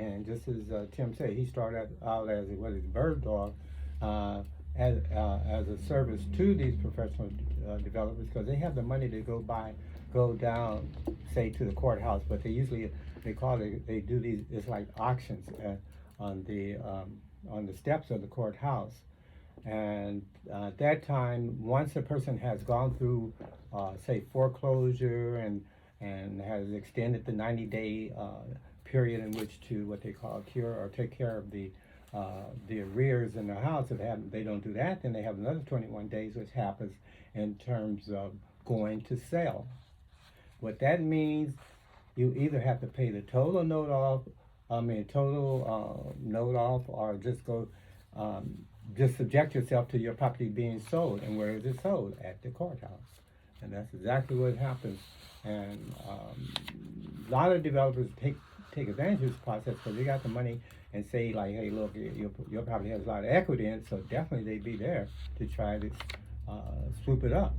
And just as Tim said, he started out as a bird dog, uh, as a service to these professional developers, because they have the money to go down, say, to the courthouse. But they do these, it's like auctions on the steps of the courthouse. And at that time, once a person has gone through, say, foreclosure, and has extended the 90-day period in which to what they call cure or take care of the arrears in the house, if they don't do that, then they have another 21 days, which happens in terms of going to sell. What that means, you either have to pay the total note off, note off, or just subject yourself to your property being sold. And where is it sold? At the courthouse. And that's exactly what happens. And a lot of developers take advantage of this process because they got the money and say, like, hey, look, your property has a lot of equity in it, so definitely they'd be there to try to swoop it up.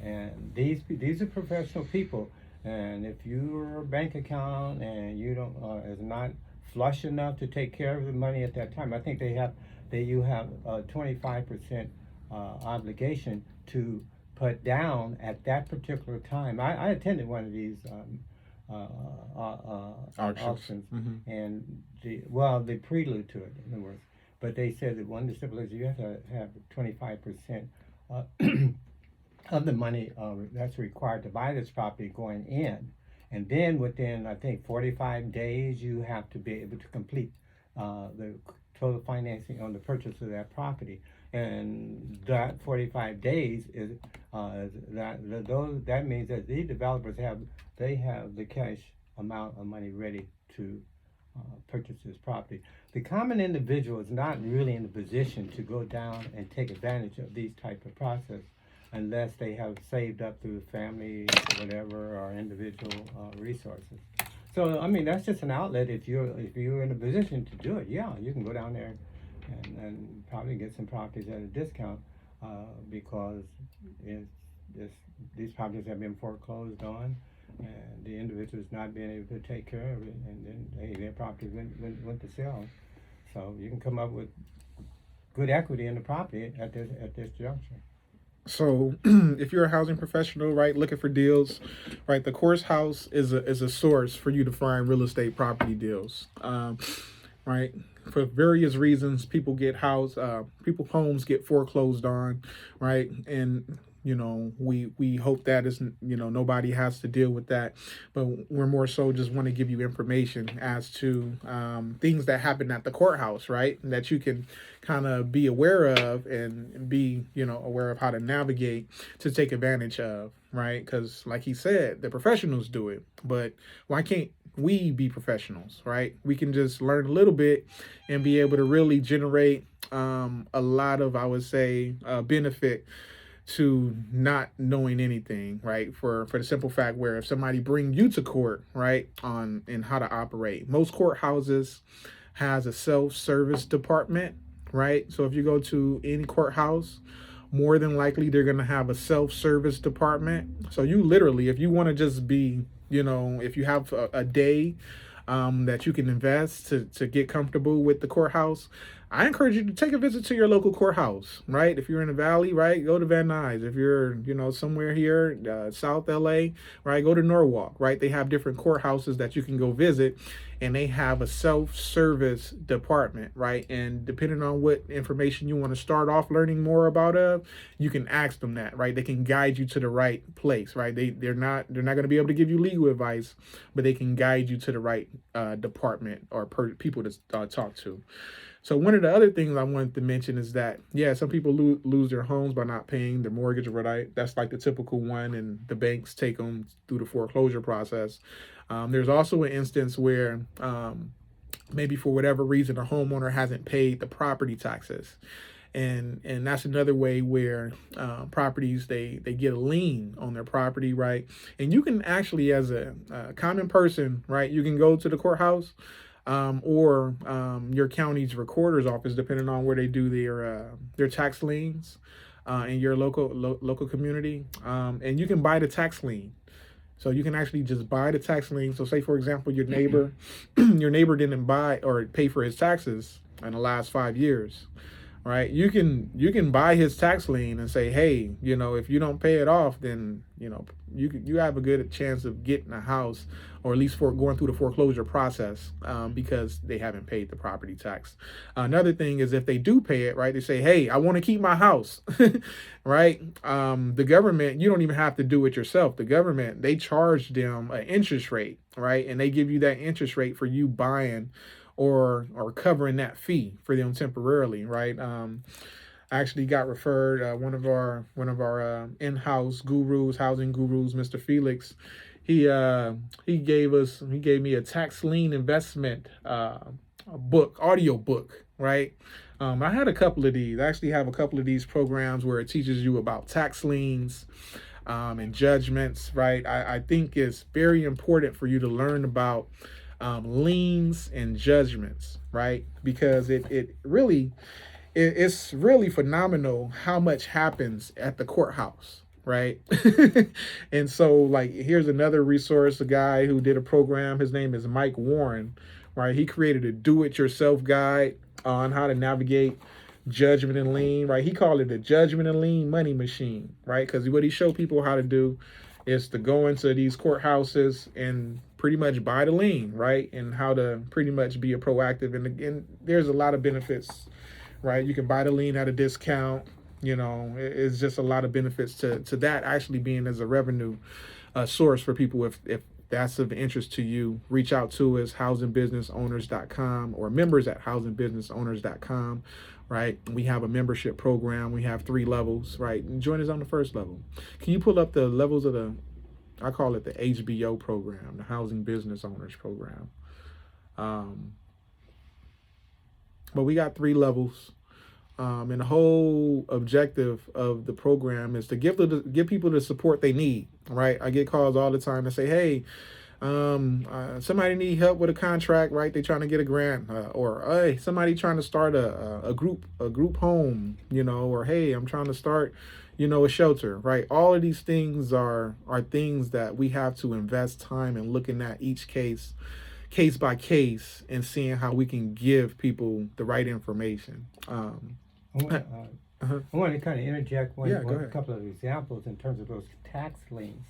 And these are professional people. And if your bank account and you don't is not flush enough to take care of the money at that time, I think you have a 25% obligation to put down at that particular time. I attended one of these auctions, and the prelude to it, in other words. But they said that one of the stipulations, you have to have 25% of the money that's required to buy this property going in. And then within, I think, 45 days, you have to be able to complete the total financing on the purchase of that property. And that 45 days that means that these developers have the cash amount of money ready to purchase this property. The common individual is not really in the position to go down and take advantage of these type of process unless they have saved up through family, whatever, or individual resources. So, I mean, that's just an outlet. If you're in a position to do it, yeah, you can go down there and probably get some properties at a discount because these properties have been foreclosed on, and the individual's not being able to take care of it, and then their property went to sell. So you can come up with good equity in the property at this juncture. So, if you're a housing professional, right, looking for deals, right, the Courthouse is a source for you to find real estate property deals. Right, for various reasons, people's homes get foreclosed on, right, and we hope that is nobody has to deal with that, but we're more so just want to give you information as to things that happen at the courthouse, right, that you can kind of be aware of and be aware of how to navigate to take advantage of, right? Because like he said, the professionals do it, but why can't we be professionals, right? We can just learn a little bit and be able to really generate a lot of, I would say, benefit to not knowing anything, right? For the simple fact where if somebody bring you to court, right, on and how to operate, most courthouses has a self-service department, right? So if you go to any courthouse, more than likely they're going to have a self-service department. So you literally, if you want to just be, if you have a day that you can invest to get comfortable with the courthouse, I encourage you to take a visit to your local courthouse, right? If you're in the Valley, right, go to Van Nuys. If you're, somewhere here, South LA, right, go to Norwalk, right? They have different courthouses that you can go visit, and they have a self-service department, right? And depending on what information you want to start off learning more about, you can ask them that, right? They can guide you to the right place, right? They're not going to be able to give you legal advice, but they can guide you to the right department or people to talk to. So one of the other things I wanted to mention is that, yeah, some people lose their homes by not paying their mortgage, right? That's like the typical one, and the banks take them through the foreclosure process. There's also an instance where maybe for whatever reason a homeowner hasn't paid the property taxes. And that's another way where properties, they get a lien on their property, right? And you can actually, as a common person, right, you can go to the courthouse or your county's recorder's office, depending on where they do their tax liens in your local community, and you can buy the tax lien. So you can actually just buy the tax lien. So say, for example, your neighbor, your neighbor didn't buy or pay for his taxes in the last 5 years, right? You can buy his tax lien and say, hey, if you don't pay it off, then you have a good chance of getting a house, or at least for going through the foreclosure process, because they haven't paid the property tax. Another thing is, if they do pay it, right, they say, hey, I want to keep my house, right? The government, you don't even have to do it yourself. The government, they charge them an interest rate, right? And they give you that interest rate for you buying or covering that fee for them temporarily, right? I actually got referred, one of our in-house gurus, housing gurus, Mr. Felix. He gave me a tax lien investment audio book, right? I had a couple of these. I actually have a couple of these programs where it teaches you about tax liens and judgments, right? I think it's very important for you to learn about liens and judgments, right? Because it's really phenomenal how much happens at the courthouse, right? And so, like, here's another resource, a guy who did a program. His name is Mike Warren, right? He created a do-it-yourself guide on how to navigate judgment and lien, right? He called it the judgment and lien money machine, right? Because what he showed people how to do is to go into these courthouses and pretty much buy the lien, right? And how to pretty much be a proactive. And again, there's a lot of benefits, right? You can buy the lien at a discount. It's just a lot of benefits to that actually being as a revenue source for people. If that's of interest to you, reach out to us, housingbusinessowners.com, or members@housingbusinessowners.com, right? We have a membership program. We have 3 levels, right? And join us on the first level. Can you pull up the levels of I call it the HBO program, the Housing Business Owners Program. But we got 3 levels. And the whole objective of the program is to give people the support they need, right? I get calls all the time that say, hey, somebody need help with a contract, right? They trying to get a grant, or hey, somebody trying to start a group home, or hey, I'm trying to start, a shelter, right? All of these things are things that we have to invest time in looking at each case by case and seeing how we can give people the right information. I want to kind of interject Go a ahead. couple of examples in terms of those tax liens.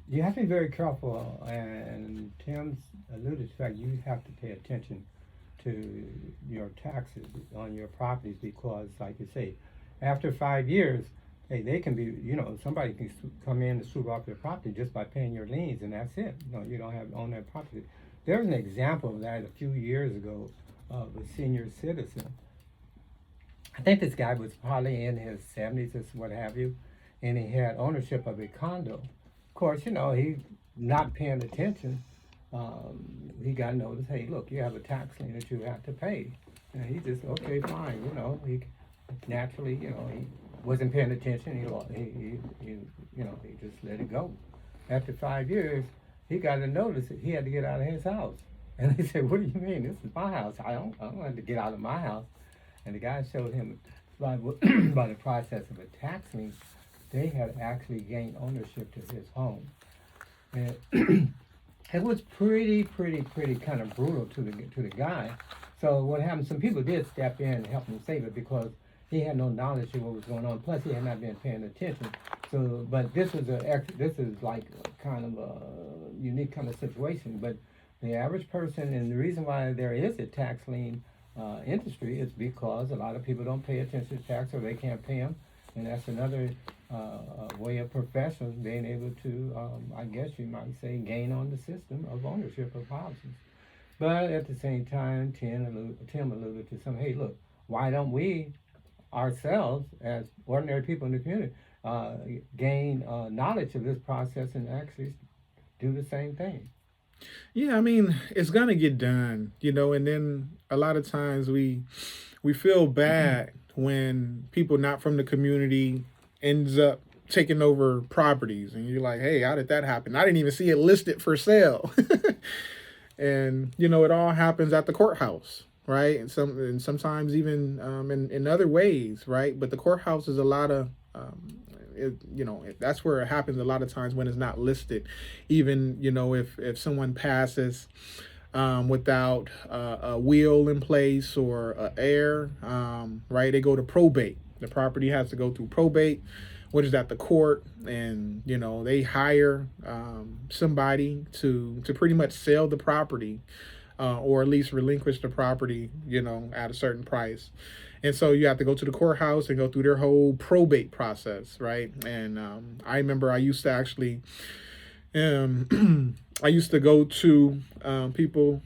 You have to be very careful, and Tim's alluded to the fact you have to pay attention to your taxes on your properties, because, like you say, after 5 years, hey, they can be, somebody can come in and swoop off your property just by paying your liens, and that's it. You don't have to own that property. There was an example of that a few years ago of a senior citizen. I think this guy was probably in his 70s or what have you, and he had ownership of a condo. Of course, he not paying attention. He got notice, hey, look, you have a tax lien that you have to pay. And he just, okay, fine, he naturally, he wasn't paying attention. He just let it go. After 5 years, he got a notice that he had to get out of his house. And they said, what do you mean? This is my house. I don't have to get out of my house. And the guy showed him by the process of a tax lien, they had actually gained ownership to his home. And it was pretty kind of brutal to the guy. So what happened, some people did step in and help him save it, because he had no knowledge of what was going on. Plus, he had not been paying attention. So, but this is like kind of a unique kind of situation. But the average person, and the reason why there is a tax lien industry is because a lot of people don't pay attention to tax, or they can't pay them, and that's another way of professionals being able to, I guess you might say, gain on the system of ownership of houses. But at the same time, Tim alluded to some, hey, look, why don't we ourselves, as ordinary people in the community, gain knowledge of this process and actually do the same thing? Yeah, I mean, it's gonna get done, and then a lot of times we feel bad when people not from the community ends up taking over properties, and you're like, hey, how did that happen? I didn't even see it listed for sale. And it all happens at the courthouse, right? And sometimes even in other ways, right? But the courthouse is a lot of that's where it happens a lot of times when it's not listed. Even, if someone passes without a will in place or a heir, right? They go to probate. The property has to go through probate, which is at the court, and they hire somebody to pretty much sell the property, or at least relinquish the property, at a certain price. And so you have to go to the courthouse and go through their whole probate process, right? And I remember I used to actually I used to go to people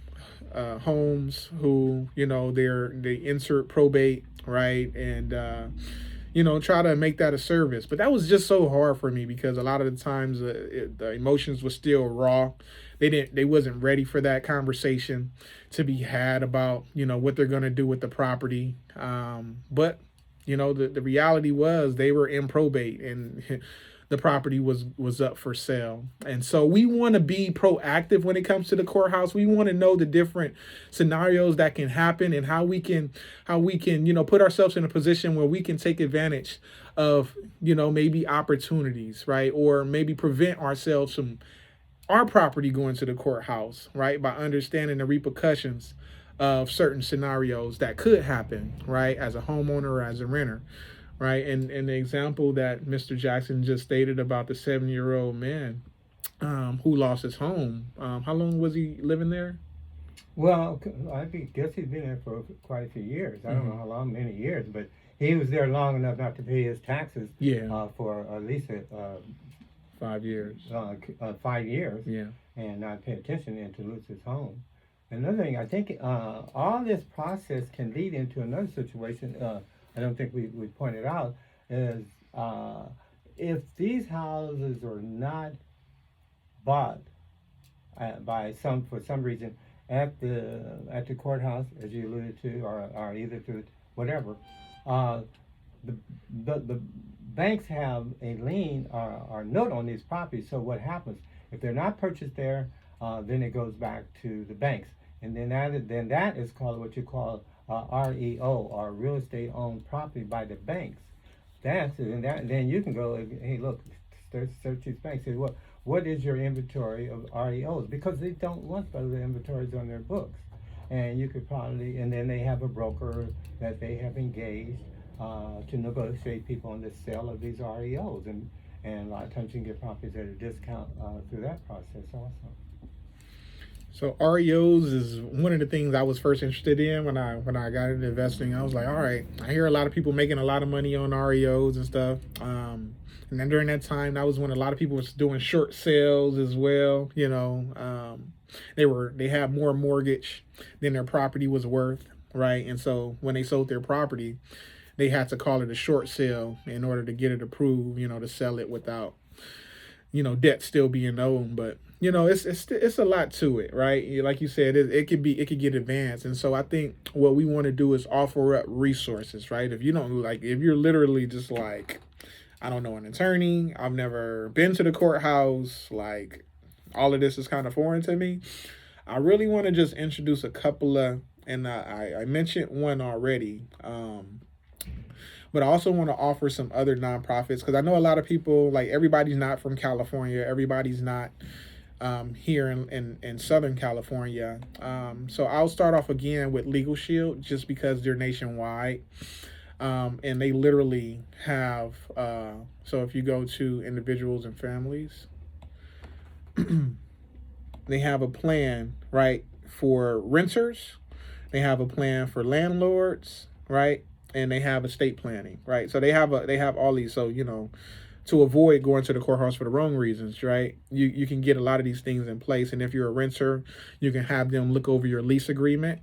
homes who they insert probate, right, and try to make that a service. But that was just so hard for me because a lot of the times the emotions were still raw. They wasn't ready for that conversation to be had about what they're gonna do with the property. But the reality was they were in probate and the property was up for sale. And so we want to be proactive when it comes to the courthouse. We want to know the different scenarios that can happen and how we can put ourselves in a position where we can take advantage of maybe opportunities, right? Or maybe prevent ourselves from our property going to the courthouse, right? By understanding the repercussions of certain scenarios that could happen, right? As a homeowner or as a renter. Right. And the example that Mr. Jackson just stated about the 7-year-old man who lost his home. How long was he living there? Well, guess he's been there for quite a few years. I don't know how long, many years, but he was there long enough not to pay his taxes. Yeah. For at least 5 years. 5 years. Yeah. And not pay attention and to lose his home. Another thing, I think all this process can lead into another situation. I don't think we pointed out is if these houses are not bought for some reason at the courthouse, as you alluded to, or either to whatever, the banks have a lien or note on these properties. So what happens if they're not purchased there? Then it goes back to the banks, and then that is called what you call REO, or real estate owned property by the banks. Then you can go, hey, look, search these banks. Say, what is your inventory of REOs? Because they don't want those inventories on their books, and you could probably, and then they have a broker that they have engaged to negotiate people on the sale of these REOs, and a lot of times you can get properties at a discount through that process also. So REOs is one of the things I was first interested in when I got into investing. I was like, all right, I hear a lot of people making a lot of money on REOs and stuff. And then during that time, that was when a lot of people was doing short sales as well. They had more mortgage than their property was worth, right? And so when they sold their property, they had to call it a short sale in order to get it approved, to sell it without, debt still being owed. But it's a lot to it, right? Like you said, it could get advanced. And so I think what we want to do is offer up resources, right? If you're literally just like, I don't know an attorney, I've never been to the courthouse, like all of this is kind of foreign to me, I really want to just introduce a couple of, and I mentioned one already, but I also want to offer some other nonprofits, because I know a lot of people, like everybody's not from California, everybody's not here in Southern California. So I'll start off again with Legal Shield, just because they're nationwide. And they literally have, so if you go to individuals and families, they have a plan, right, for renters. They have a plan for landlords, right? And they have estate planning, right? So they have all these. So, to avoid going to the courthouse for the wrong reasons, right? You can get a lot of these things in place. And if you're a renter, you can have them look over your lease agreement.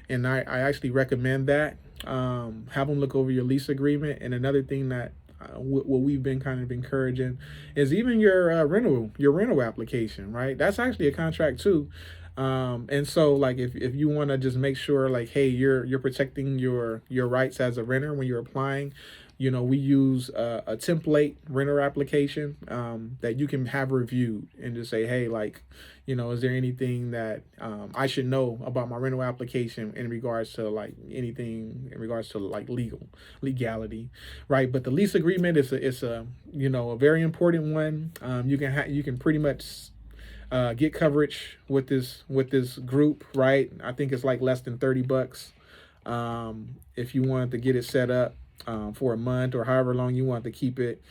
And I actually recommend that. Have them look over your lease agreement. And another thing that what we've been kind of encouraging is even your rental application, right? That's actually a contract too. And so like if you want to just make sure like, hey, you're protecting your rights as a renter when you're applying, we use a template renter application that you can have reviewed and just say, hey, like, is there anything that I should know about my rental application in regards to like anything in regards to like legality, right? But the lease agreement is a a very important one. You can pretty much get coverage with this group, right? I think it's like less than $30 if you wanted to get it set up for a month or however long you want to keep it.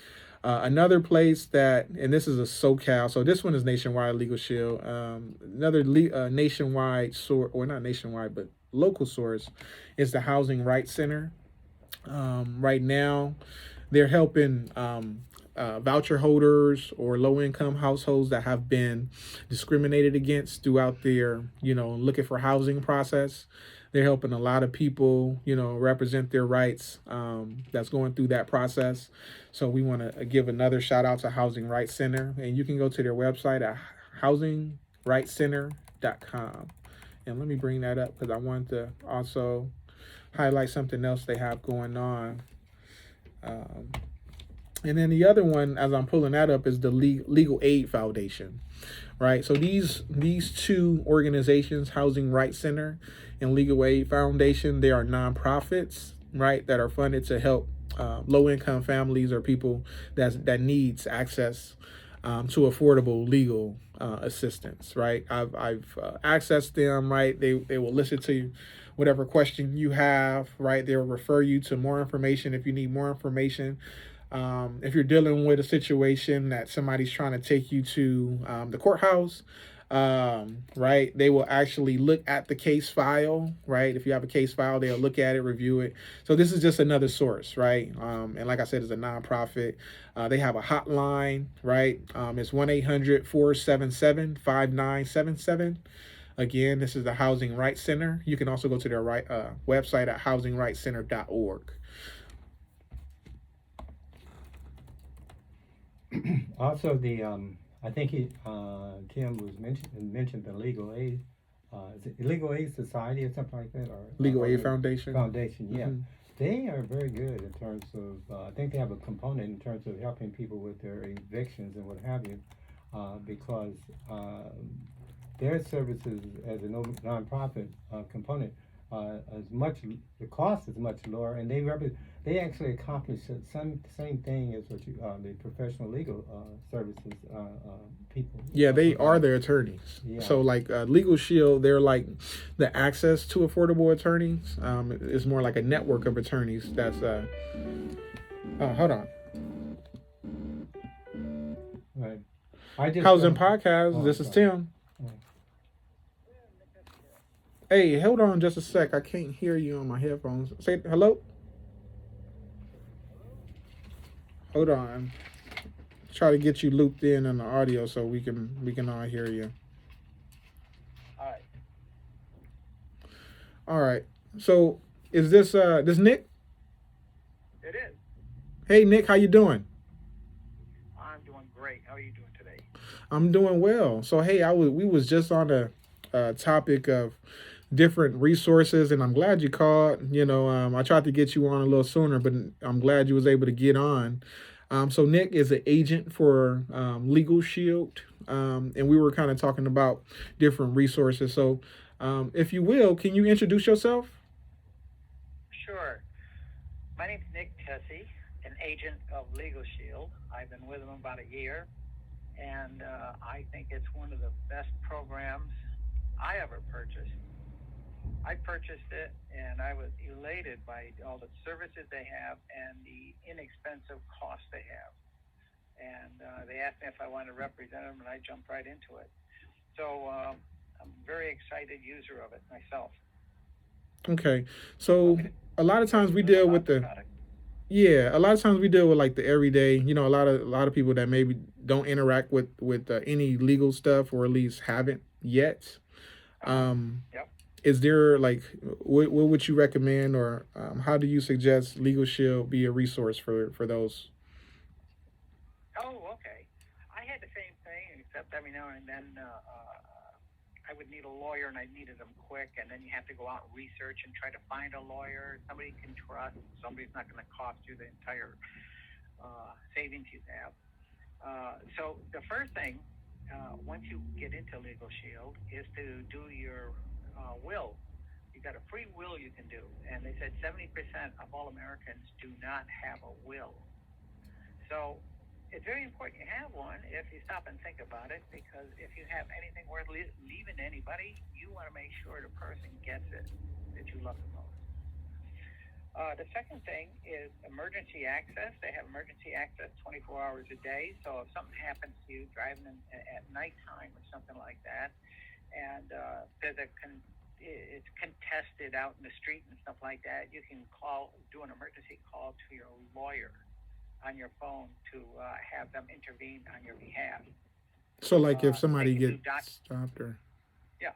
Another place that, and this is a SoCal, so this one is Nationwide Legal Shield. Another nationwide source, or not nationwide, but local source, is the Housing Rights Center. Right now, they're helping voucher holders or low-income households that have been discriminated against throughout their, looking for housing process. They're helping a lot of people, represent their rights that's going through that process. So we want to give another shout out to Housing Rights Center. And you can go to their website at housingrightcenter.com. And let me bring that up because I wanted to also highlight something else they have going on. And then the other one, as I'm pulling that up, is the Legal Aid Foundation, right? So these two organizations, Housing Rights Center and Legal Aid Foundation, they are nonprofits, right, that are funded to help low-income families or people that needs access to affordable legal assistance, right? I've accessed them, right? They will listen to you, whatever question you have, right? They'll refer you to more information if you need more information. If you're dealing with a situation that somebody's trying to take you to the courthouse, right, they will actually look at the case file, right? If you have a case file, they'll look at it, review it. So this is just another source, right? And like I said, it's a nonprofit. They have a hotline, right? It's 1-800-477-5977. Again, this is the Housing Rights Center. You can also go to their website at housingrightcenter.org. Also, I think Tim was mentioned the Legal Aid. Is it Legal Aid Society or something like that, or Legal Aid Foundation. Foundation, yeah. Mm-hmm. They are very good in terms of. I think they have a component in terms of helping people with their evictions and what have you, because their services as a nonprofit component the cost is much lower, and they actually accomplish the same thing as what the professional legal services people. Yeah, they are their attorneys. Yeah. So like Legal Shield, they're like the access to affordable attorneys. It's more like a network of attorneys. That's hold on. Right. Housing Podcast. This is Tim. Hey, hold on just a sec. I can't hear you on my headphones. Say hello. Hold on. Try to get you looped in on the audio so we can all hear you. All right. All right. So is this Nick? It is. Hey Nick, how you doing? I'm doing great. How are you doing today? I'm doing well. So hey, we was just on a topic of different resources, and I'm glad you called. I tried to get you on a little sooner, but I'm glad you was able to get on. So Nick is an agent for Legal Shield, and we were kind of talking about different resources. So if you will, can you introduce yourself? Sure. My name's Nick Tessie, an agent of Legal Shield. I've been with them about a year, and I think it's one of the best programs I ever purchased. I purchased it, and I was elated by all the services they have and the inexpensive cost they have. And they asked me if I wanted to represent them, and I jumped right into it. So I'm a very excited user of it myself. Okay. So a lot of times we deal with the like the everyday, a lot of people that maybe don't interact with any legal stuff, or at least haven't yet. Yep. Is there like what would you recommend, or how do you suggest Legal Shield be a resource for those? Oh, okay. I had the same thing, except every now and then I would need a lawyer, and I needed them quick, and then you have to go out and research and try to find a lawyer, somebody you can trust, somebody's not going to cost you the entire savings you have. So the first thing, once you get into Legal Shield, is to do your will. You got a free will you can do, and they said 70% of all Americans do not have a will. So it's very important you have one if you stop and think about it, because if you have anything worth leaving to anybody, you want to make sure the person gets it that you love the most. The second thing is emergency access. They have emergency access 24 hours a day. So if something happens to you driving at nighttime or something like that, and it's contested out in the street and stuff like that, you can do an emergency call to your lawyer on your phone to have them intervene on your behalf. So, like, if somebody They can gets stopped or... Yeah.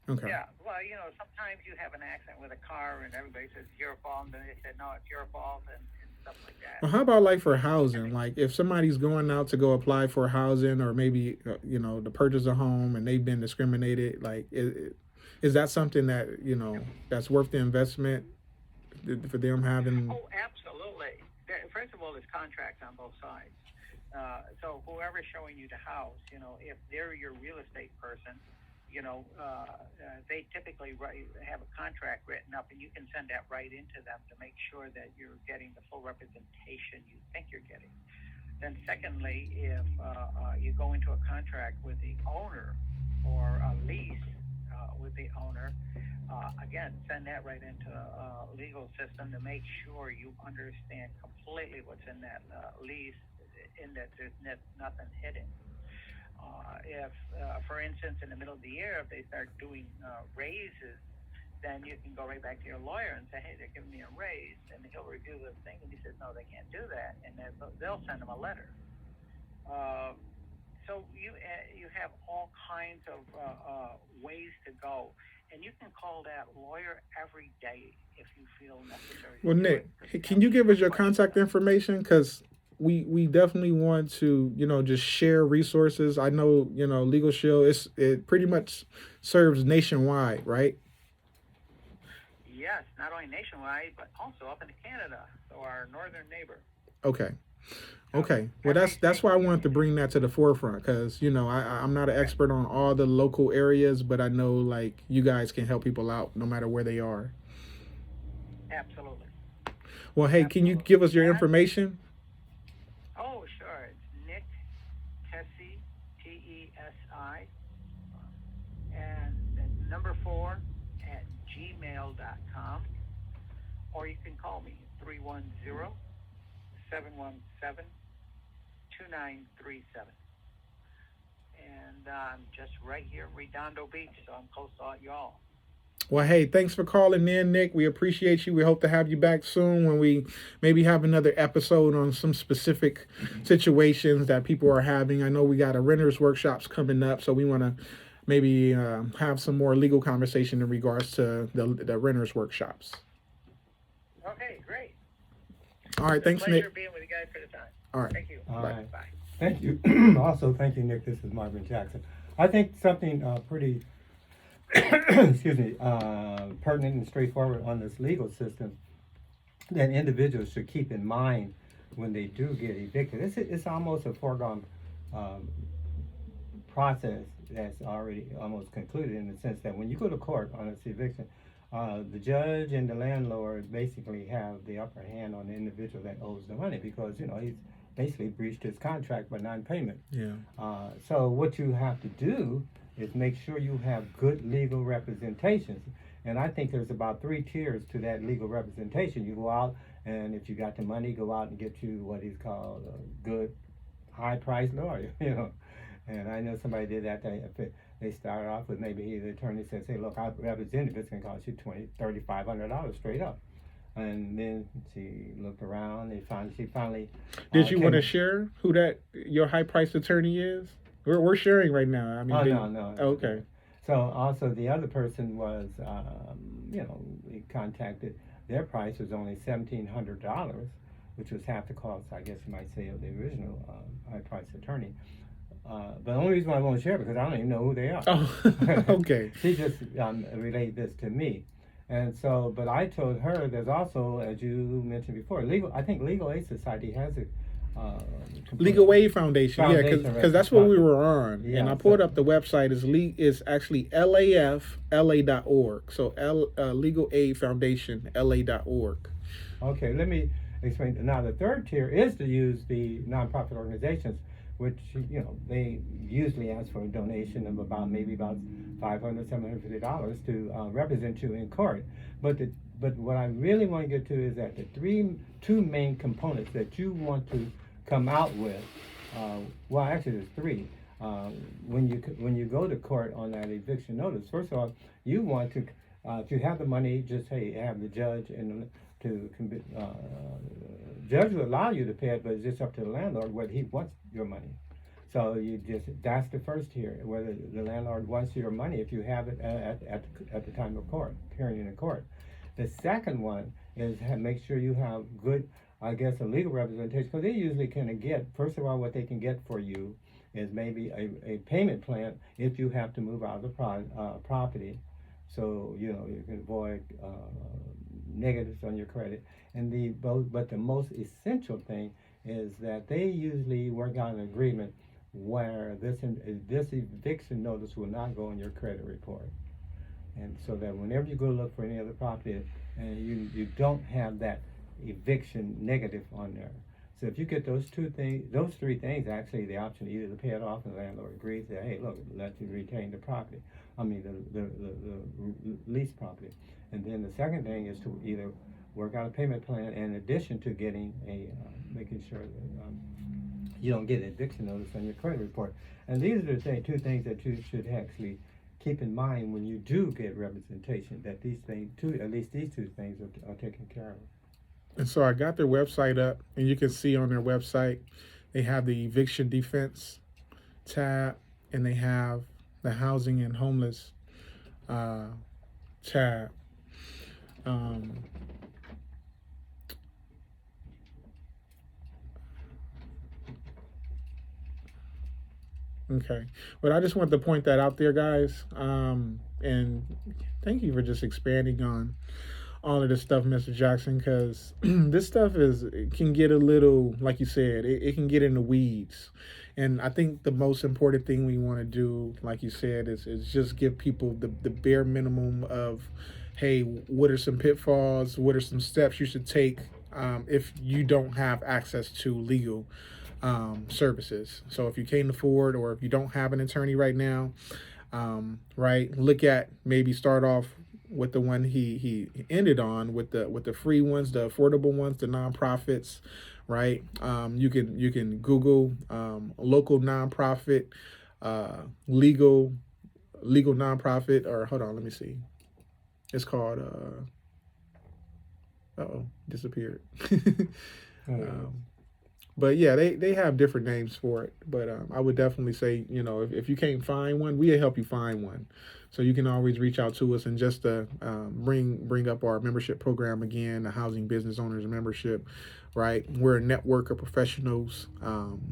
Okay. Yeah, well, sometimes you have an accident with a car and everybody says it's your fault, and then they said, no, it's your fault, and stuff like that. Well, how about, like, for housing? Like, if somebody's going out to go apply for housing, or maybe, to purchase a home, and they've been discriminated, like, is that something that, that's worth the investment for them having... Oh, absolutely. First of all, there's contracts on both sides. So whoever's showing you the house, if they're your real estate person, they typically have a contract written up, and you can send that right into them to make sure that you're getting the full representation you think you're getting. Then secondly, if you go into a contract with the owner or a lease with the owner, again, send that right into a legal system to make sure you understand completely what's in that lease, in that there's nothing hidden. If, for instance, in the middle of the year, if they start doing raises, then you can go right back to your lawyer and say, hey, they're giving me a raise, and he'll review the thing, and he says, no, they can't do that, and then they'll send them a letter. So you have all kinds of ways to go, and you can call that lawyer every day if you feel necessary. Well, Nick, can you give us your contact information? Because we definitely want to, just share resources. I know, Legal Shield, it pretty much serves nationwide, right? Yes, not only nationwide, but also up into Canada, so our northern neighbor. Okay. Well, that's why I wanted to bring that to the forefront, because, I'm not an expert on all the local areas, but I know, like, you guys can help people out no matter where they are. Absolutely. Well, hey, can you give us your information? Oh, sure. It's Nick Tesi, Tesi, and number 4 at gmail.com, or you can call me 310-717-2937. And I'm just right here in Redondo Beach, so I'm close to all y'all. Well, hey, thanks for calling in, Nick. We appreciate you. We hope to have you back soon when we maybe have another episode on some specific situations that people are having. I know we got a renters workshops coming up, so we want to maybe have some more legal conversation in regards to the renters workshops. Okay, great. All right, thanks, Nick. Pleasure being with you guys for the time. All right. Thank you. All Bye. right. Bye. Thank you. Also, thank you, Nick. This is Marvin Jackson. I think something pretty excuse me, pertinent and straightforward on this legal system that individuals should keep in mind when they do get evicted. It's almost a foregone process that's already almost concluded, in the sense that when you go to court on this eviction, the judge and the landlord basically have the upper hand on the individual that owes the money, because he's basically breached his contract by non-payment. Yeah. So what you have to do is make sure you have good legal representations. And I think there's about 3 tiers to that legal representation. You go out, and if you got the money, go out and get you what is called a good, high-priced lawyer, And I know somebody did that. They started off with, maybe the attorney says, hey, look, I represent it. It's going to cost you $3,500 straight up. And then she looked around. She finally. Did you want to share who your high-priced attorney is? We're sharing right now. I mean, no. Oh, okay. So also the other person was, we contacted. Their price was only $1,700, which was half the cost, I guess you might say, of the original high-priced attorney. but the only reason why I won't share because I don't even know who they are. Oh, okay. She just relayed this to me. And so, but I told her there's also, as you mentioned before, I think Legal Aid Society has a Legal Aid Foundation, yeah, Foundation, because right. that's what we were on, Yeah, and I pulled so- up the website. Is actually lafla.org. So Legal Aid Foundation la.org. Okay, let me explain. Now, the third tier is to use the nonprofit organizations, which they usually ask for a donation of about $500, $750 to represent you in court. But what I really want to get to is that the two main components that you want to come out with. Well, actually, there's three. When you go to court on that eviction notice, first of all, you want to, if you have the money, just have the judge and judge will allow you to pay it, but it's just up to the landlord whether he wants your money. So that's the first tier, whether the landlord wants your money if you have it at the time of court, hearing in court. The second one is make sure you have good, I guess, a legal representation, because they usually can get, first of all, what they can get for you is maybe a payment plan if you have to move out of the property. So, you can avoid negatives on your credit. But the most essential thing is that they usually work out an agreement where this eviction notice will not go on your credit report. And so that whenever you go look for any other property, and you don't have that eviction negative on there. So if you get those three things, actually the option either to pay it off and the landlord agrees that, hey, look, let you retain the property. I mean the lease property. And then the second thing is to either work out a payment plan in addition to getting making sure that you don't get an eviction notice on your credit report. And these are the two things that you should actually keep in mind when you do get representation, that at least these two things are taken care of. And so I got their website up, and you can see on their website they have the eviction defense tab, and they have the housing and homeless tab. Okay, but I just want to point that out there, guys. And thank you for just expanding on all of this stuff, Mr. Jackson, because this stuff can get a little, like you said, it can get in the weeds. And I think the most important thing we want to do, like you said, is just give people the bare minimum of, hey, what are some pitfalls? What are some steps you should take if you don't have access to legal services? So if you can't afford, or if you don't have an attorney right now, right, look at maybe start off with the one he ended on, with the free ones, the affordable ones, the nonprofits, right? You can Google local nonprofit, legal nonprofit, or hold on, let me see. It's called disappeared. But yeah, they have different names for it. But I would definitely say, if you can't find one, we'll help you find one. So you can always reach out to us, and just bring up our membership program again, the Housing Business Owners Membership, right? We're a network of professionals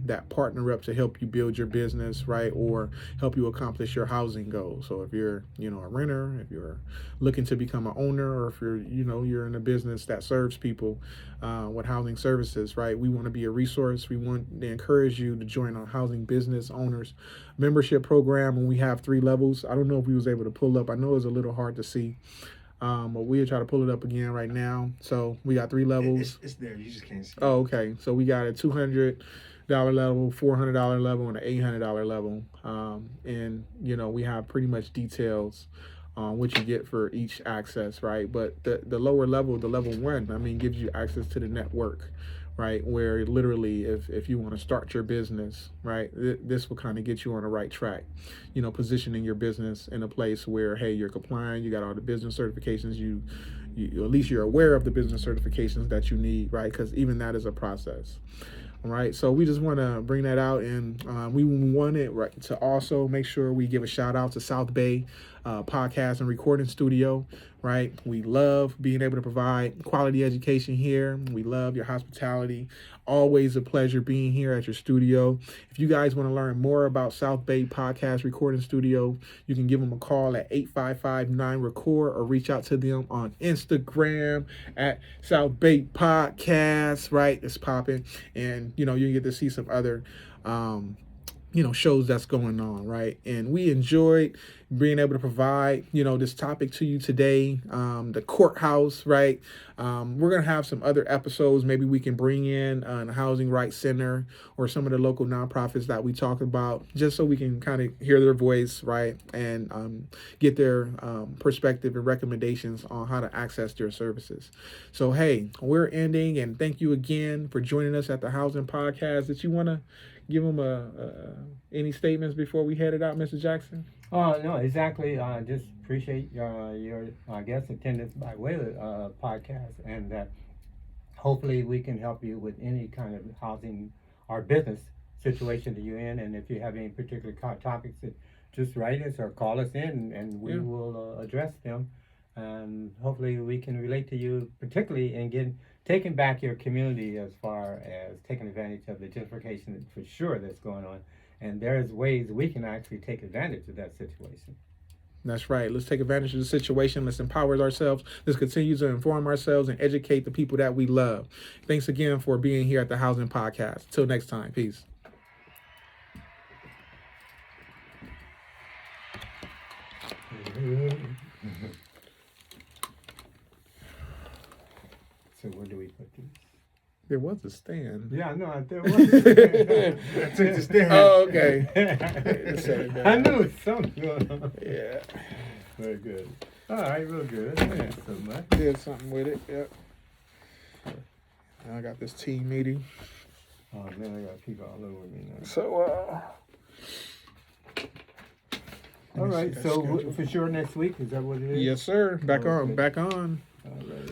that partner up to help you build your business, right, or help you accomplish your housing goals. So if you're, a renter, if you're looking to become an owner, or if you're in a business that serves people with housing services, right, we want to be a resource. We want to encourage you to join our Housing Business Owners Membership Program, and we have 3 levels. I don't know if we was able to pull up. I know it's a little hard to see. But we'll try to pull it up again right now. So we got 3 levels. It's there. You just can't see. Oh, okay. So we got a $200 level, $400 level, and an $800 level. And we have pretty much details on what you get for each access, right? But the lower level, the level 1, gives you access to the network, right? Where literally, if you want to start your business, right, this will kind of get you on the right track, positioning your business in a place where, hey, you're compliant, you got all the business certifications, you at least you're aware of the business certifications that you need, right? Because even that is a process. All right, so we just want to bring that out, and we wanted to also make sure we give a shout out to South Bay podcast and recording studio, right? We love being able to provide quality education here. We love your hospitality. Always a pleasure being here at your studio. If you guys want to learn more about South Bay Podcast Recording Studio, you can give them a call at 855-9-RECORD or reach out to them on Instagram at South Bay Podcast, right? It's popping. And, you get to see some other shows that's going on, right? And we enjoyed being able to provide, this topic to you today, the Courthouse, right? We're going to have some other episodes. Maybe we can bring in the Housing Rights Center or some of the local nonprofits that we talk about, just so we can kind of hear their voice, right? And get their perspective and recommendations on how to access their services. So, hey, we're ending, and thank you again for joining us at the Housing Podcast. Did you want to give them any statements before we headed out, Mr. Jackson? No, exactly. Just appreciate your guest attendance by way of podcast, and that hopefully we can help you with any kind of housing or business situation that you're in. And if you have any particular topics, just write us or call us in, and we will address them. And hopefully we can relate to you, particularly in taking back your community as far as taking advantage of the gentrification for sure that's going on. And there's ways we can actually take advantage of that situation. That's right. Let's take advantage of the situation. Let's empower ourselves. Let's continue to inform ourselves and educate the people that we love. Thanks again for being here at the Housing Podcast. Till next time. Peace. So where do we put these? There was a stand. Yeah, no, there was a stand. I took the stand. Oh, okay. I knew it was something going on. Yeah. Very good. All right, real good. Thanks so much. Did something with it. Yep. Now I got this team meeting. Oh, man, I got people all over me now. So, all right, so for sure next week, is that what it is? yes, sir. Back Okay. on. All right.